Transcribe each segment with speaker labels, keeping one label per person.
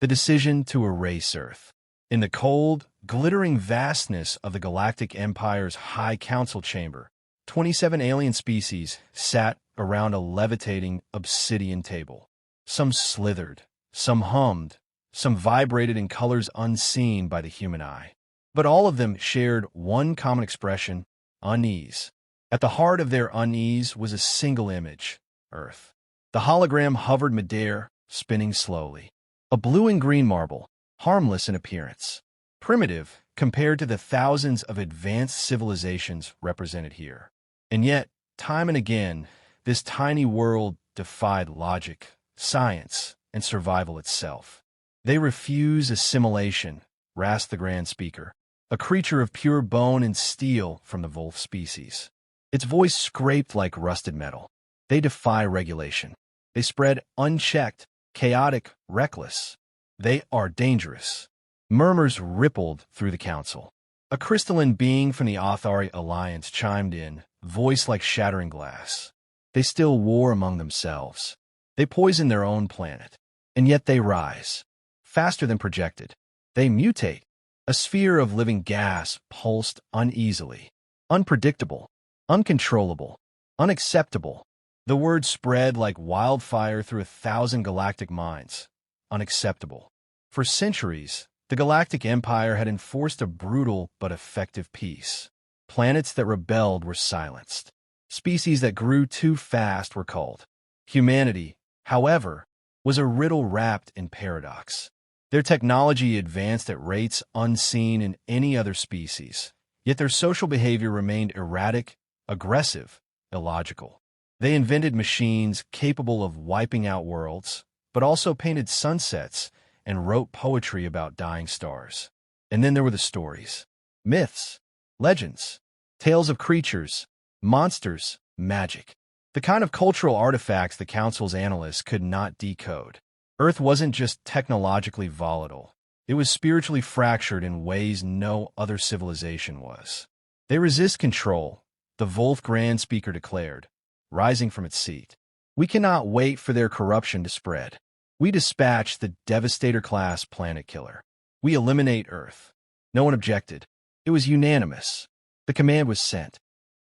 Speaker 1: the decision to erase Earth. In the cold, glittering vastness of the Galactic Empire's High Council chamber, 27 alien species sat around a levitating obsidian table. Some slithered, some hummed, some vibrated in colors unseen by the human eye. But all of them shared one common expression: unease. At the heart of their unease was a single image: Earth. The hologram hovered midair, spinning slowly. A blue and green marble, harmless in appearance, primitive compared to the thousands of advanced civilizations represented here. And yet, time and again, this tiny world defied logic, science, and survival itself. "They refuse assimilation," rasped the Grand Speaker, a creature of pure bone and steel from the wolf species. Its voice scraped like rusted metal. "They defy regulation. They spread unchecked, chaotic, reckless. They are dangerous." Murmurs rippled through the council. A crystalline being from the Athari Alliance chimed in, voice like shattering glass. "They still war among themselves. They poison their own planet. And yet they rise. Faster than projected. They mutate. A sphere of living gas pulsed uneasily. Unpredictable. Uncontrollable. Unacceptable." The word spread like wildfire through 1,000 galactic minds. Unacceptable. For centuries, the Galactic Empire had enforced a brutal but effective peace. Planets that rebelled were silenced. Species that grew too fast were culled. Humanity, however, was a riddle wrapped in paradox. Their technology advanced at rates unseen in any other species, yet their social behavior remained erratic, aggressive, illogical. They invented machines capable of wiping out worlds, but also painted sunsets and wrote poetry about dying stars. And then there were the stories. Myths, legends, tales of creatures, monsters, magic. The kind of cultural artifacts the Council's analysts could not decode. Earth wasn't just technologically volatile. It was spiritually fractured in ways no other civilization was. "They resist control," the Volf Grand Speaker declared, rising from its seat. "We cannot wait for their corruption to spread. We dispatch the Devastator-class planet killer. We eliminate Earth." No one objected. It was unanimous. The command was sent.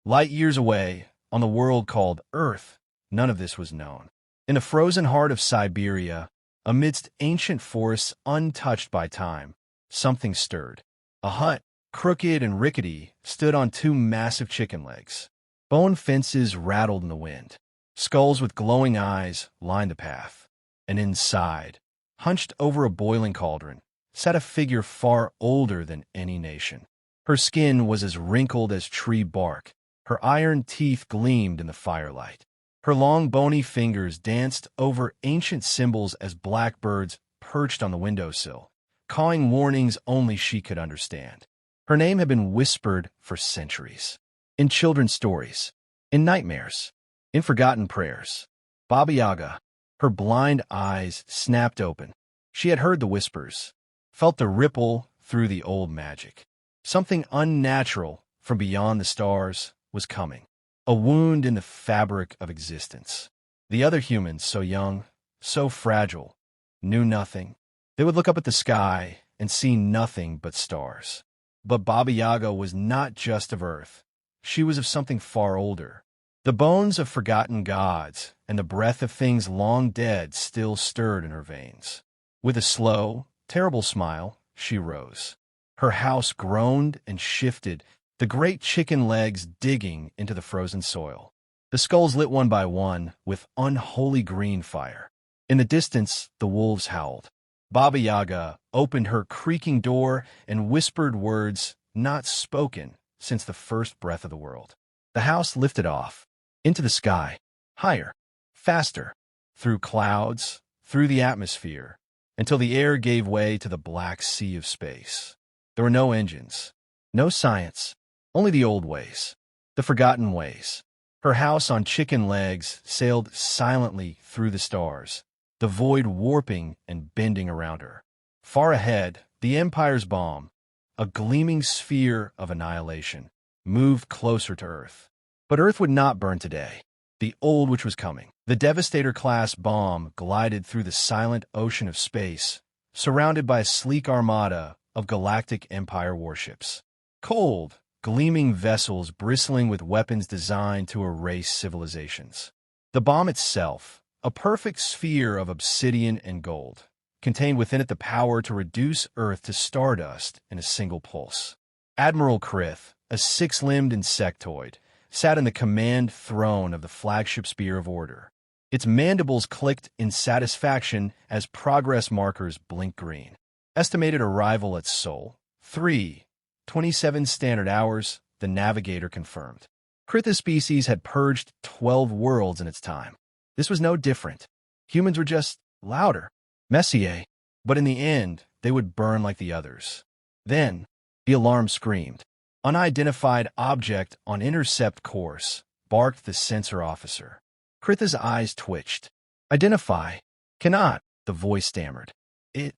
Speaker 1: Light years away, on the world called Earth, none of this was known. In the frozen heart of Siberia, amidst ancient forests untouched by time, something stirred. A hut, crooked and rickety, stood on two massive chicken legs. Bone fences rattled in the wind. Skulls with glowing eyes lined the path. And inside, hunched over a boiling cauldron, sat a figure far older than any nation. Her skin was as wrinkled as tree bark. Her iron teeth gleamed in the firelight. Her long bony fingers danced over ancient symbols as blackbirds perched on the windowsill, cawing warnings only she could understand. Her name had been whispered for centuries. In children's stories, in nightmares, in forgotten prayers. Baba Yaga, her blind eyes snapped open. She had heard the whispers, felt the ripple through the old magic. Something unnatural from beyond the stars was coming. A wound in the fabric of existence. The other humans, so young, so fragile, knew nothing. They would look up at the sky and see nothing but stars. But Baba Yaga was not just of Earth. She was of something far older. The bones of forgotten gods and the breath of things long dead still stirred in her veins. With a slow, terrible smile, she rose. Her house groaned and shifted, the great chicken legs digging into the frozen soil. The skulls lit one by one with unholy green fire. In the distance, the wolves howled. Baba Yaga opened her creaking door and whispered words not spoken since the first breath of the world. The house lifted off, into the sky, higher, faster, through clouds, through the atmosphere, until the air gave way to the black sea of space. There were no engines, no science, only the old ways, the forgotten ways. Her house on chicken legs sailed silently through the stars, the void warping and bending around her. Far ahead, the Empire's bomb, a gleaming sphere of annihilation, moved closer to Earth. But Earth would not burn today. The old which was coming. The Devastator-class bomb glided through the silent ocean of space, surrounded by a sleek armada of Galactic Empire warships. Cold, gleaming vessels bristling with weapons designed to erase civilizations. The bomb itself, a perfect sphere of obsidian and gold, contained within it the power to reduce Earth to stardust in a single pulse. Admiral Krith, a six-limbed insectoid, sat in the command throne of the flagship Spear of Order. Its mandibles clicked in satisfaction as progress markers blinked green. Estimated arrival at Sol, 3:27 standard hours, the navigator confirmed. Krith's species had purged 12 worlds in its time. This was no different. Humans were just louder, messier, but in the end, they would burn like the others. Then, the alarm screamed. Unidentified object on intercept course, barked the sensor officer. Krith's eyes twitched. Identify. Cannot, the voice stammered. It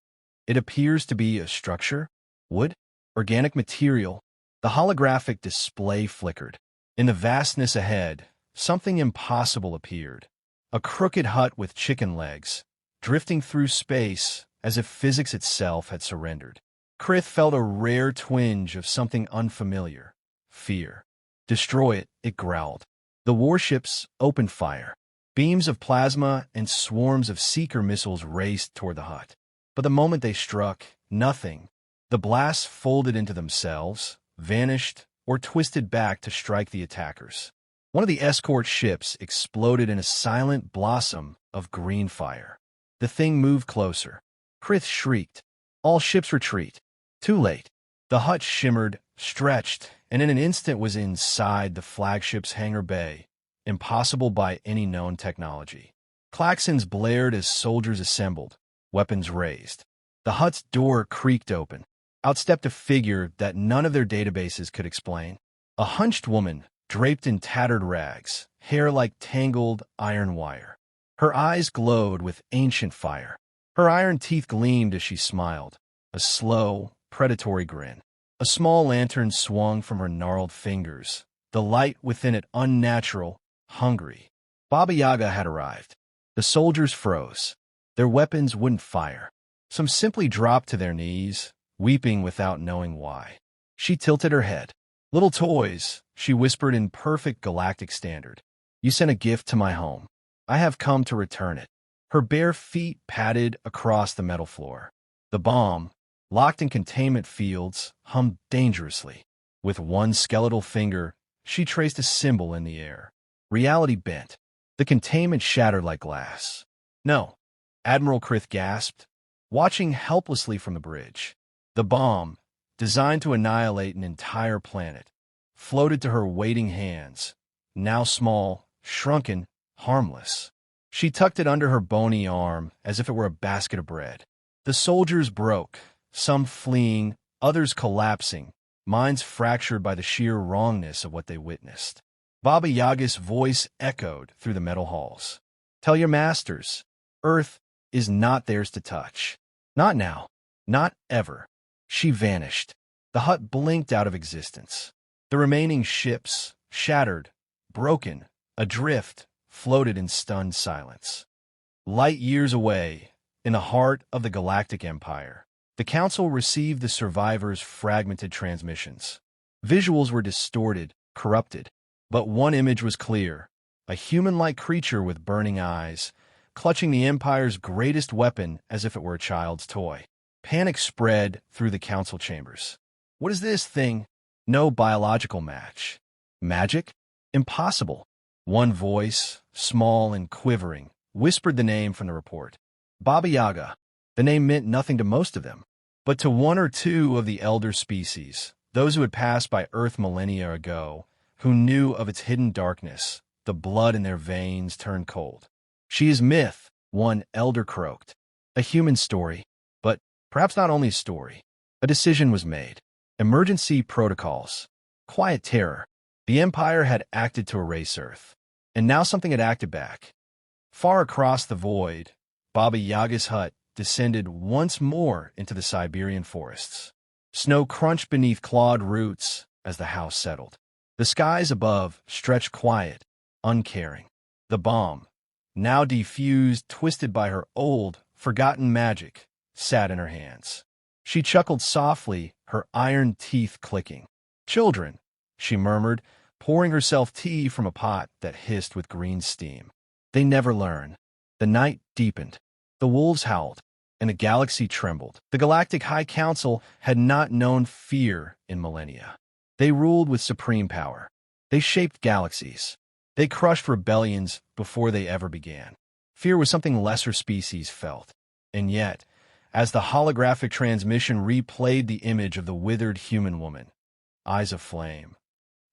Speaker 1: appears to be a structure? Wood? Organic material? The holographic display flickered. In the vastness ahead, something impossible appeared. A crooked hut with chicken legs, drifting through space as if physics itself had surrendered. Krith felt a rare twinge of something unfamiliar. Fear. Destroy it, it growled. The warships opened fire. Beams of plasma and swarms of seeker missiles raced toward the hut. But the moment they struck, nothing. The blasts folded into themselves, vanished, or twisted back to strike the attackers. One of the escort ships exploded in a silent blossom of green fire. The thing moved closer. Krith shrieked. All ships retreat. Too late. The hut shimmered, stretched, and in an instant was inside the flagship's hangar bay, impossible by any known technology. Klaxons blared as soldiers assembled, weapons raised. The hut's door creaked open. Out stepped a figure that none of their databases could explain. A hunched woman, draped in tattered rags, hair like tangled iron wire. Her eyes glowed with ancient fire. Her iron teeth gleamed as she smiled, a slow, predatory grin. A small lantern swung from her gnarled fingers, the light within it unnatural, hungry. Baba Yaga had arrived. The soldiers froze. Their weapons wouldn't fire. Some simply dropped to their knees, weeping without knowing why. She tilted her head. "Little toys," she whispered in perfect galactic standard. "You sent a gift to my home. I have come to return it." Her bare feet padded across the metal floor. The bomb, locked in containment fields, hummed dangerously. With one skeletal finger, she traced a symbol in the air. Reality bent. The containment shattered like glass. "No," Admiral Krith gasped, watching helplessly from the bridge. The bomb, designed to annihilate an entire planet, floated to her waiting hands, now small, shrunken, harmless. She tucked it under her bony arm as if it were a basket of bread. The soldiers broke, some fleeing, others collapsing, minds fractured by the sheer wrongness of what they witnessed. Baba Yaga's voice echoed through the metal halls. "Tell your masters, Earth is not theirs to touch. Not now. Not ever." She vanished. The hut blinked out of existence. The remaining ships, shattered, broken, adrift, floated in stunned silence. Light years away, in the heart of the Galactic Empire, the Council received the survivors' fragmented transmissions. Visuals were distorted, corrupted, but one image was clear: a human-like creature with burning eyes, clutching the Empire's greatest weapon as if it were a child's toy. Panic spread through the council chambers. "What is this thing?" No biological match. Magic? Impossible. One voice, small and quivering, whispered the name from the report. Baba Yaga. The name meant nothing to most of them, but to one or two of the elder species, those who had passed by Earth millennia ago, who knew of its hidden darkness, the blood in their veins turned cold. "She is myth," one elder croaked. "A human story, but perhaps not only a story." A decision was made. Emergency protocols. Quiet terror. The Empire had acted to erase Earth, and now something had acted back. Far across the void, Baba Yaga's hut descended once more into the Siberian forests. Snow crunched beneath clawed roots as the house settled. The skies above stretched quiet, uncaring. The bomb, now defused, twisted by her old, forgotten magic, sat in her hands. She chuckled softly, her iron teeth clicking. "Children," she murmured, pouring herself tea from a pot that hissed with green steam. "They never learn." The night deepened. The wolves howled, and the galaxy trembled. The Galactic High Council had not known fear in millennia. They ruled with supreme power. They shaped galaxies. They crushed rebellions before they ever began. Fear was something lesser species felt. And yet, as the holographic transmission replayed the image of the withered human woman, eyes of flame,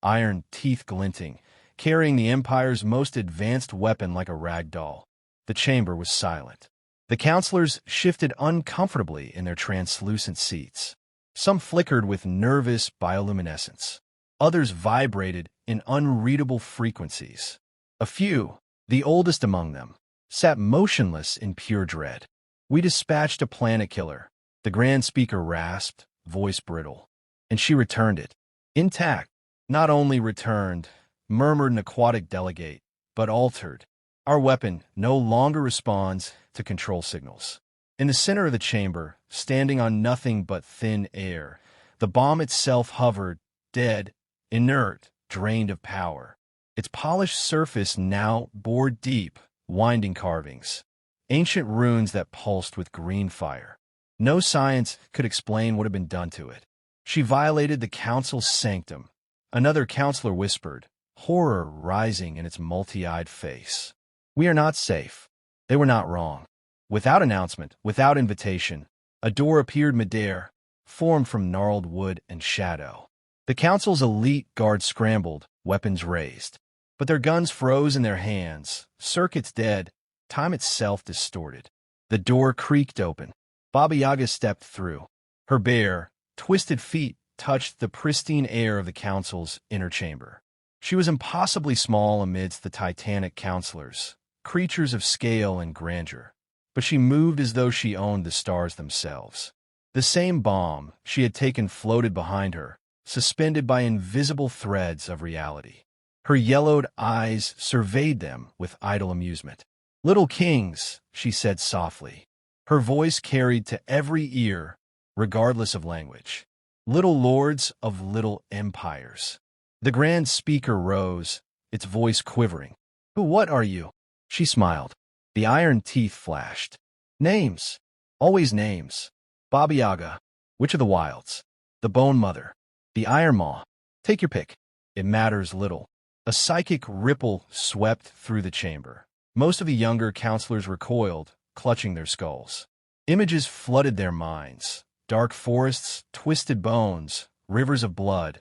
Speaker 1: iron teeth glinting, carrying the Empire's most advanced weapon like a rag doll, the chamber was silent. The counselors shifted uncomfortably in their translucent seats. Some flickered with nervous bioluminescence. Others vibrated in unreadable frequencies. A few, the oldest among them, sat motionless in pure dread. "We dispatched a planet killer," the Grand Speaker rasped, voice brittle. "And she returned it. Intact." "Not only returned," murmured an aquatic delegate, "but altered. Our weapon no longer responds to control signals." In the center of the chamber, standing on nothing but thin air, the bomb itself hovered, dead, inert, drained of power. Its polished surface now bore deep, winding carvings, ancient runes that pulsed with green fire. No science could explain what had been done to it. She violated the council's sanctum. Another counselor whispered, horror rising in its multi-eyed face. "We are not safe." They were not wrong. Without announcement, without invitation, a door appeared midair, formed from gnarled wood and shadow. The council's elite guards scrambled, weapons raised. But their guns froze in their hands, circuits dead, time itself distorted. The door creaked open. Baba Yaga stepped through. Her bare, twisted feet touched the pristine air of the council's inner chamber. She was impossibly small amidst the titanic counselors, creatures of scale and grandeur, but she moved as though she owned the stars themselves. The same bomb she had taken floated behind her, suspended by invisible threads of reality. Her yellowed eyes surveyed them with idle amusement. "Little kings," she said softly. Her voice carried to every ear, regardless of language. "Little lords of little empires." The Grand Speaker rose, its voice quivering. What are you?" She smiled. The iron teeth flashed. "Names. Always names. Baba Yaga. Witch of the Wilds. The Bone Mother. The Iron Maw. Take your pick. It matters little." A psychic ripple swept through the chamber. Most of the younger counselors recoiled, clutching their skulls. Images flooded their minds. Dark forests, twisted bones, rivers of blood,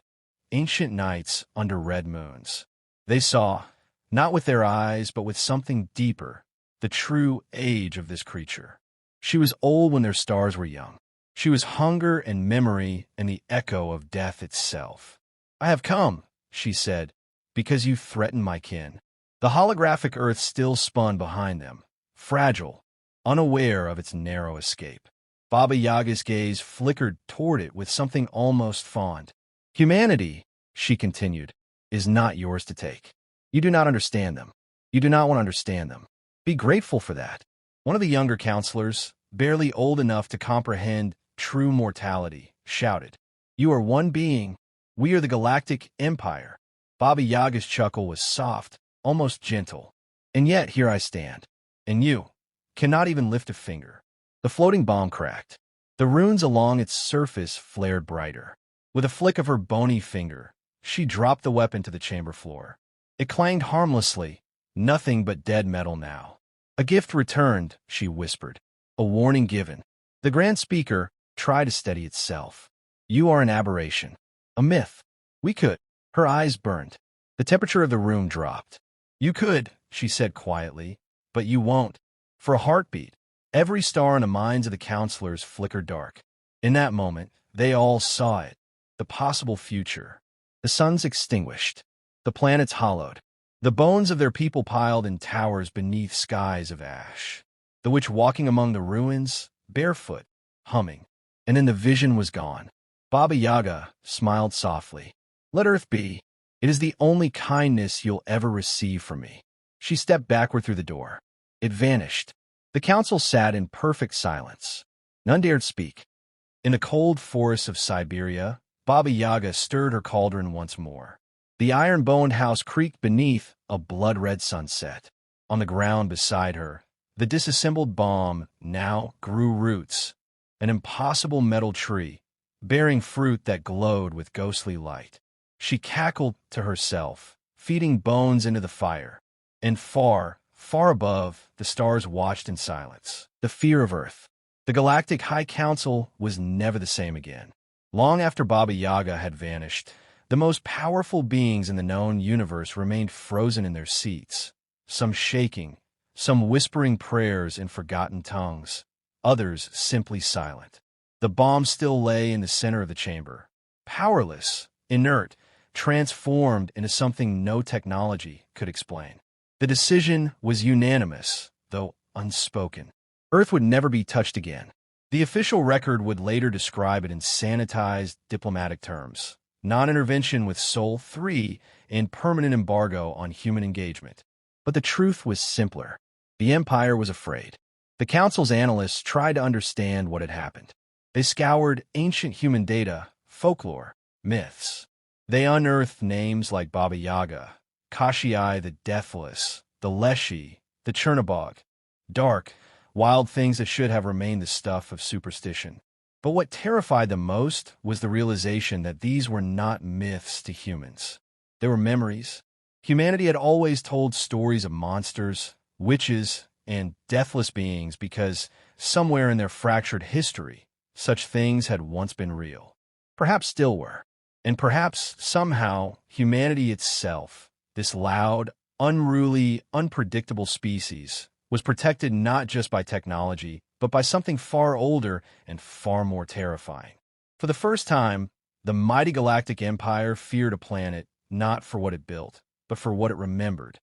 Speaker 1: ancient nights under red moons. They saw, not with their eyes, but with something deeper, the true age of this creature. She was old when their stars were young. She was hunger and memory and the echo of death itself. "I have come," she said, "because you threatened my kin." The holographic earth still spun behind them, fragile, unaware of its narrow escape. Baba Yaga's gaze flickered toward it with something almost fond. "Humanity," she continued, "is not yours to take. You do not understand them. You do not want to understand them. Be grateful for that." One of the younger counselors, barely old enough to comprehend true mortality, shouted, "You are one being. We are the Galactic Empire." Baba Yaga's chuckle was soft, almost gentle. "And yet here I stand. And you cannot even lift a finger." The floating bomb cracked. The runes along its surface flared brighter. With a flick of her bony finger, she dropped the weapon to the chamber floor. It clanged harmlessly, nothing but dead metal now. "A gift returned," she whispered. "A warning given." The Grand Speaker tried to steady itself. "You are an aberration. A myth. We could." Her eyes burned. The temperature of the room dropped. "You could," she said quietly, "but you won't. For a heartbeat." Every star in the minds of the counselors flickered dark. In that moment, they all saw it. The possible future. The suns extinguished. The planets hollowed. The bones of their people piled in towers beneath skies of ash. The witch walking among the ruins, barefoot, humming. And then the vision was gone. Baba Yaga smiled softly. "Let Earth be. It is the only kindness you'll ever receive from me." She stepped backward through the door. It vanished. The council sat in perfect silence. None dared speak. In the cold forests of Siberia, Baba Yaga stirred her cauldron once more. The iron-boned house creaked beneath a blood-red sunset. On the ground beside her, the disassembled bomb now grew roots, an impossible metal tree, bearing fruit that glowed with ghostly light. She cackled to herself, feeding bones into the fire. And far, far above, the stars watched in silence. The fear of Earth. The Galactic High Council was never the same again. Long after Baba Yaga had vanished, the most powerful beings in the known universe remained frozen in their seats, some shaking, some whispering prayers in forgotten tongues, others simply silent. The bomb still lay in the center of the chamber, powerless, inert, transformed into something no technology could explain. The decision was unanimous, though unspoken. Earth would never be touched again. The official record would later describe it in sanitized diplomatic terms: non-intervention with Sol 3 and permanent embargo on human engagement. But the truth was simpler. The Empire was afraid. The Council's analysts tried to understand what had happened. They scoured ancient human data, folklore, myths. They unearthed names like Baba Yaga, Kashii the Deathless, the Leshy, the Chernobog. Dark, wild things that should have remained the stuff of superstition. But what terrified them most was the realization that these were not myths to humans. They were memories. Humanity had always told stories of monsters, witches, and deathless beings because somewhere in their fractured history, such things had once been real. Perhaps still were. And perhaps, somehow, humanity itself, this loud, unruly, unpredictable species, was protected not just by technology, but by something far older and far more terrifying. For the first time, the mighty Galactic Empire feared a planet not for what it built, but for what it remembered.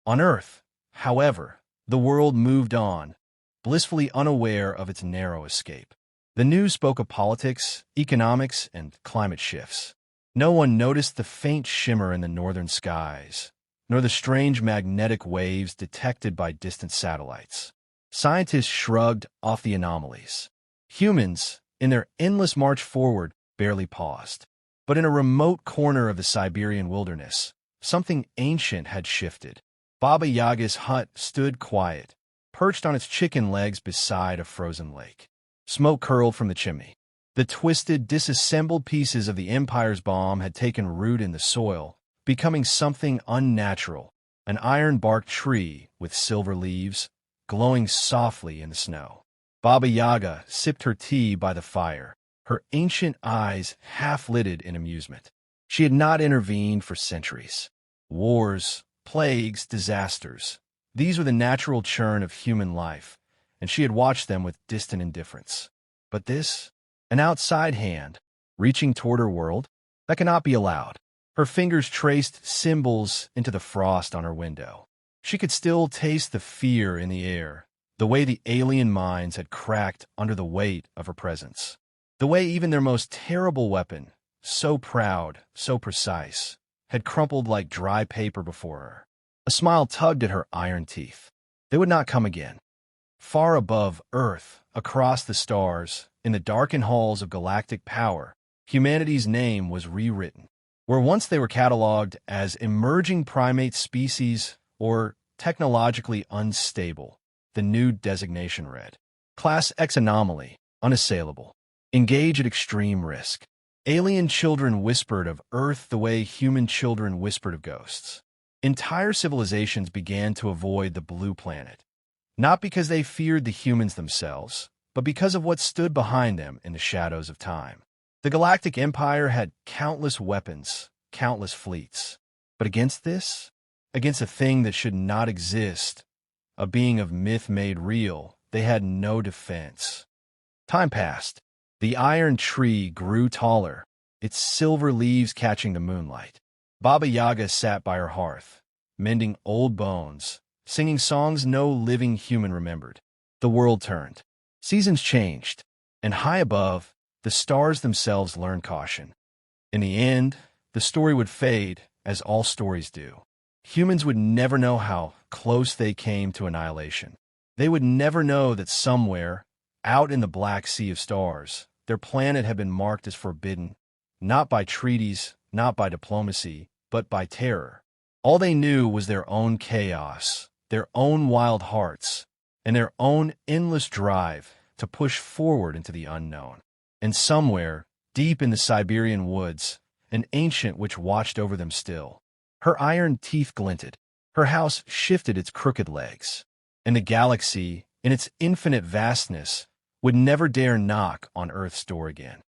Speaker 1: On Earth, however, the world moved on, blissfully unaware of its narrow escape. The news spoke of politics, economics, and climate shifts. No one noticed the faint shimmer in the northern skies, nor the strange magnetic waves detected by distant satellites. Scientists shrugged off the anomalies. Humans, in their endless march forward, barely paused. But in a remote corner of the Siberian wilderness, something ancient had shifted. Baba Yaga's hut stood quiet, perched on its chicken legs beside a frozen lake. Smoke curled from the chimney. The twisted, disassembled pieces of the Empire's bomb had taken root in the soil, becoming something unnatural, an iron-barked tree with silver leaves, glowing softly in the snow. Baba Yaga sipped her tea by the fire, her ancient eyes half-lidded in amusement. She had not intervened for centuries. Wars, plagues, disasters. These were the natural churn of human life, and she had watched them with distant indifference. But this, an outside hand, reaching toward her world, that cannot be allowed. Her fingers traced symbols into the frost on her window. She could still taste the fear in the air, the way the alien minds had cracked under the weight of her presence. The way even their most terrible weapon, so proud, so precise, had crumpled like dry paper before her. A smile tugged at her iron teeth. They would not come again. Far above Earth, across the stars, in the darkened halls of galactic power, humanity's name was rewritten. Where once they were cataloged as emerging primate species or technologically unstable, the new designation read: Class X anomaly, unassailable. Engage at extreme risk. Alien children whispered of Earth the way human children whispered of ghosts. Entire civilizations began to avoid the blue planet, not because they feared the humans themselves, but because of what stood behind them in the shadows of time. The Galactic Empire had countless weapons, countless fleets. But against this, against a thing that should not exist, a being of myth made real, they had no defense. Time passed. The iron tree grew taller, its silver leaves catching the moonlight. Baba Yaga sat by her hearth, mending old bones, singing songs no living human remembered. The world turned. Seasons changed, and high above, the stars themselves learned caution. In the end, the story would fade, as all stories do. Humans would never know how close they came to annihilation. They would never know that somewhere, Out in the black sea of stars, their planet had been marked as forbidden, not by treaties, not by diplomacy, but by terror. All they knew was their own chaos, their own wild hearts, and their own endless drive to push forward into the unknown. And somewhere, deep in the Siberian woods, an ancient witch watched over them still. Her iron teeth glinted, her house shifted its crooked legs, and the galaxy, in its infinite vastness, would never dare knock on Earth's door again.